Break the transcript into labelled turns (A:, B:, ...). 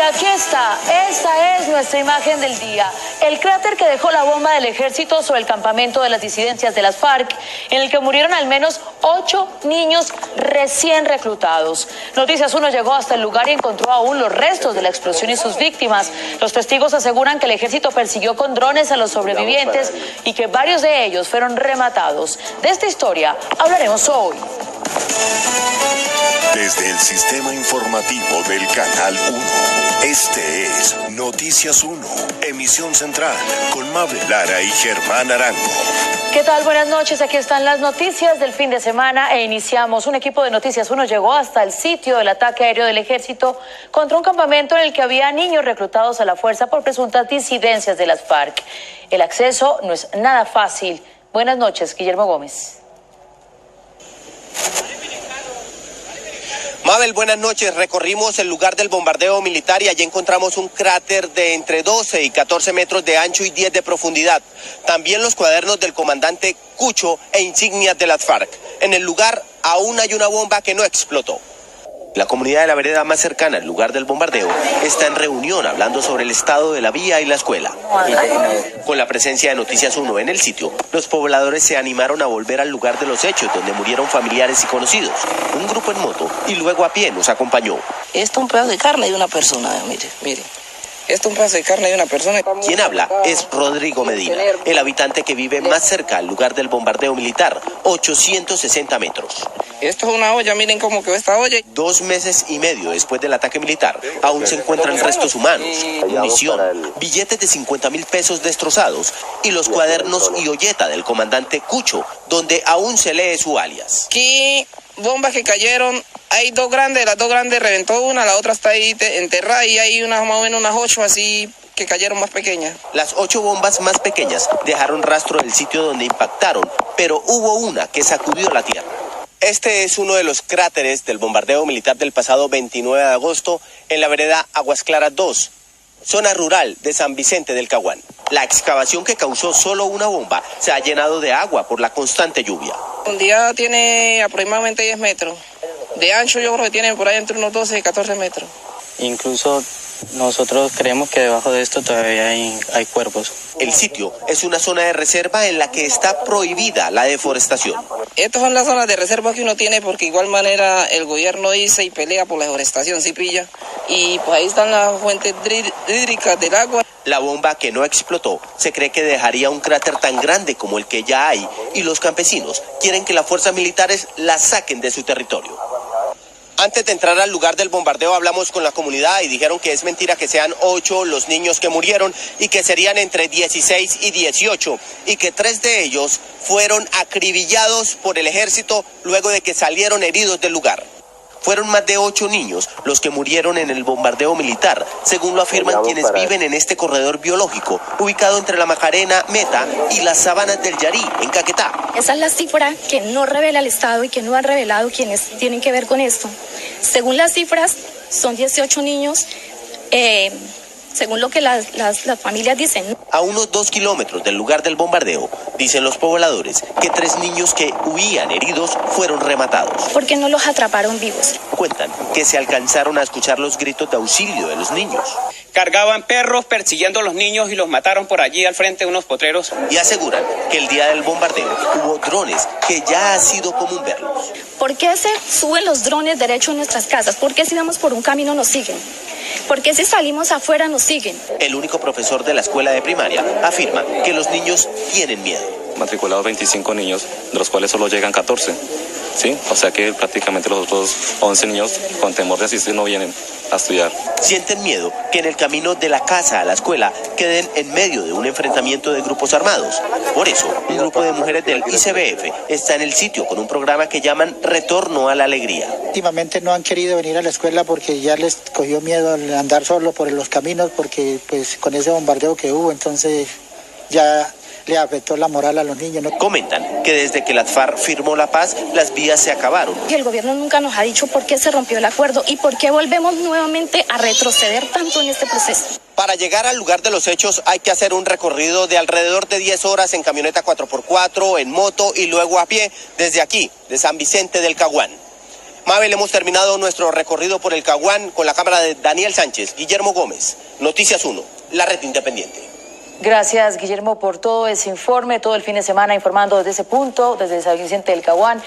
A: aquí está, esta es nuestra imagen del día. El cráter que dejó la bomba del ejército sobre el campamento de las disidencias de las FARC, en el que murieron al menos 8 niños recién reclutados. Noticias 1 llegó hasta el lugar y encontró aún los restos de la explosión y sus víctimas. Los testigos aseguran que el ejército persiguió con drones a los sobrevivientes y que varios de ellos fueron rematados. De esta historia hablaremos hoy.
B: Desde el sistema informativo del Canal 1, este es Noticias 1, emisión central, con Mabel Lara y Germán Arango.
A: ¿Qué tal? Buenas noches, aquí están las noticias del fin de semana e iniciamos. Un equipo de Noticias 1 llegó hasta el sitio del ataque aéreo del ejército contra un campamento en el que había niños reclutados a la fuerza por presuntas disidencias de las FARC. El acceso no es nada fácil. Buenas noches, Guillermo Gómez.
C: Mabel, buenas noches. Recorrimos el lugar del bombardeo militar y allí encontramos un cráter de entre 12 y 14 metros de ancho y 10 de profundidad. También los cuadernos del comandante Cucho e insignias de las FARC. En el lugar aún hay una bomba que no explotó. La comunidad de la vereda más cercana al lugar del bombardeo está en reunión hablando sobre el estado de la vía y la escuela. Con la presencia de Noticias 1 en el sitio, los pobladores se animaron a volver al lugar de los hechos donde murieron familiares y conocidos. Un grupo en moto y luego a pie nos acompañó.
D: Esto es un pedazo de carne de una persona, mire. Esto es un pedazo de carne de una persona.
C: Quien habla es Rodrigo Medina, el habitante que vive más cerca al lugar del bombardeo militar, 860 metros.
D: Esto es una olla, miren cómo quedó esta olla.
C: 2 meses y medio después del ataque militar, aún se encuentran restos humanos, munición, billetes de 50.000 pesos destrozados y los cuadernos y olleta del comandante Cucho, donde aún se lee su alias.
D: Aquí bombas que cayeron, hay 2 grandes, las 2 grandes reventó una, la otra está ahí enterrada y hay unas más o menos unas 8 así que cayeron más pequeñas.
C: Las 8 bombas más pequeñas dejaron rastro del sitio donde impactaron, pero hubo una que sacudió la tierra. Este es uno de los cráteres del bombardeo militar del pasado 29 de agosto en la vereda Aguas Claras 2, zona rural de San Vicente del Caguán. La excavación que causó solo una bomba se ha llenado de agua por la constante lluvia.
D: Un día tiene aproximadamente 10 metros. De ancho yo creo que tiene por ahí entre unos 12 y 14 metros.
E: Incluso nosotros creemos que debajo de esto todavía hay cuerpos.
C: El sitio es una zona de reserva en la que está prohibida la deforestación.
D: Estas son las zonas de reserva que uno tiene porque igual manera el gobierno dice y pelea por la deforestación, ¿sí pilla? Y pues ahí están las fuentes hídricas del agua.
C: La bomba que no explotó se cree que dejaría un cráter tan grande como el que ya hay y los campesinos quieren que las fuerzas militares la saquen de su territorio. Antes de entrar al lugar del bombardeo hablamos con la comunidad y dijeron que es mentira que sean 8 los niños que murieron y que serían entre 16 y 18 y que 3 de ellos fueron acribillados por el ejército luego de que salieron heridos del lugar. Fueron más de 8 niños los que murieron en el bombardeo militar, según lo afirman quienes viven en este corredor biológico, ubicado entre la Macarena, Meta y las sabanas del Yarí, en Caquetá.
F: Esa es la cifra que no revela el Estado y que no han revelado quienes tienen que ver con esto. Según las cifras, son 18 niños, según lo que las familias dicen.
C: A unos 2 kilómetros del lugar del bombardeo, dicen los pobladores que 3 niños que huían heridos fueron rematados.
F: ¿Por qué no los atraparon vivos?
C: Cuentan que se alcanzaron a escuchar los gritos de auxilio de los niños.
G: Cargaban perros persiguiendo a los niños y los mataron por allí al frente de unos potreros.
C: Y aseguran que el día del bombardeo hubo drones que ya ha sido común verlos.
F: ¿Por qué se suben los drones derecho en nuestras casas? ¿Por qué si vamos por un camino nos siguen? ¿Por qué si salimos afuera nos siguen?
C: El único profesor de la escuela de primaria afirma que los niños tienen miedo.
H: Matriculados 25 niños, de los cuales solo llegan 14. ¿Sí? O sea que prácticamente los otros 11 niños con temor de asistir no vienen a estudiar.
C: Sienten miedo que en el camino de la casa a la escuela queden en medio de un enfrentamiento de grupos armados. Por eso, un grupo de mujeres del ICBF está en el sitio con un programa que llaman Retorno a la Alegría.
I: Últimamente no han querido venir a la escuela porque ya les cogió miedo al andar solo por los caminos porque pues con ese bombardeo que hubo, entonces ya le afectó la moral a los niños, ¿no?
C: Comentan que desde que la FARC firmó la paz, las vías se acabaron.
F: Y el gobierno nunca nos ha dicho por qué se rompió el acuerdo y por qué volvemos nuevamente a retroceder tanto en este proceso.
C: Para llegar al lugar de los hechos hay que hacer un recorrido de alrededor de 10 horas en camioneta 4x4, en moto y luego a pie desde aquí, de San Vicente del Caguán. Mabel, hemos terminado nuestro recorrido por el Caguán con la cámara de Daniel Sánchez, Guillermo Gómez, Noticias 1, la red independiente.
A: Gracias, Guillermo, por todo ese informe, todo el fin de semana informando desde ese punto, desde San Vicente del Caguán.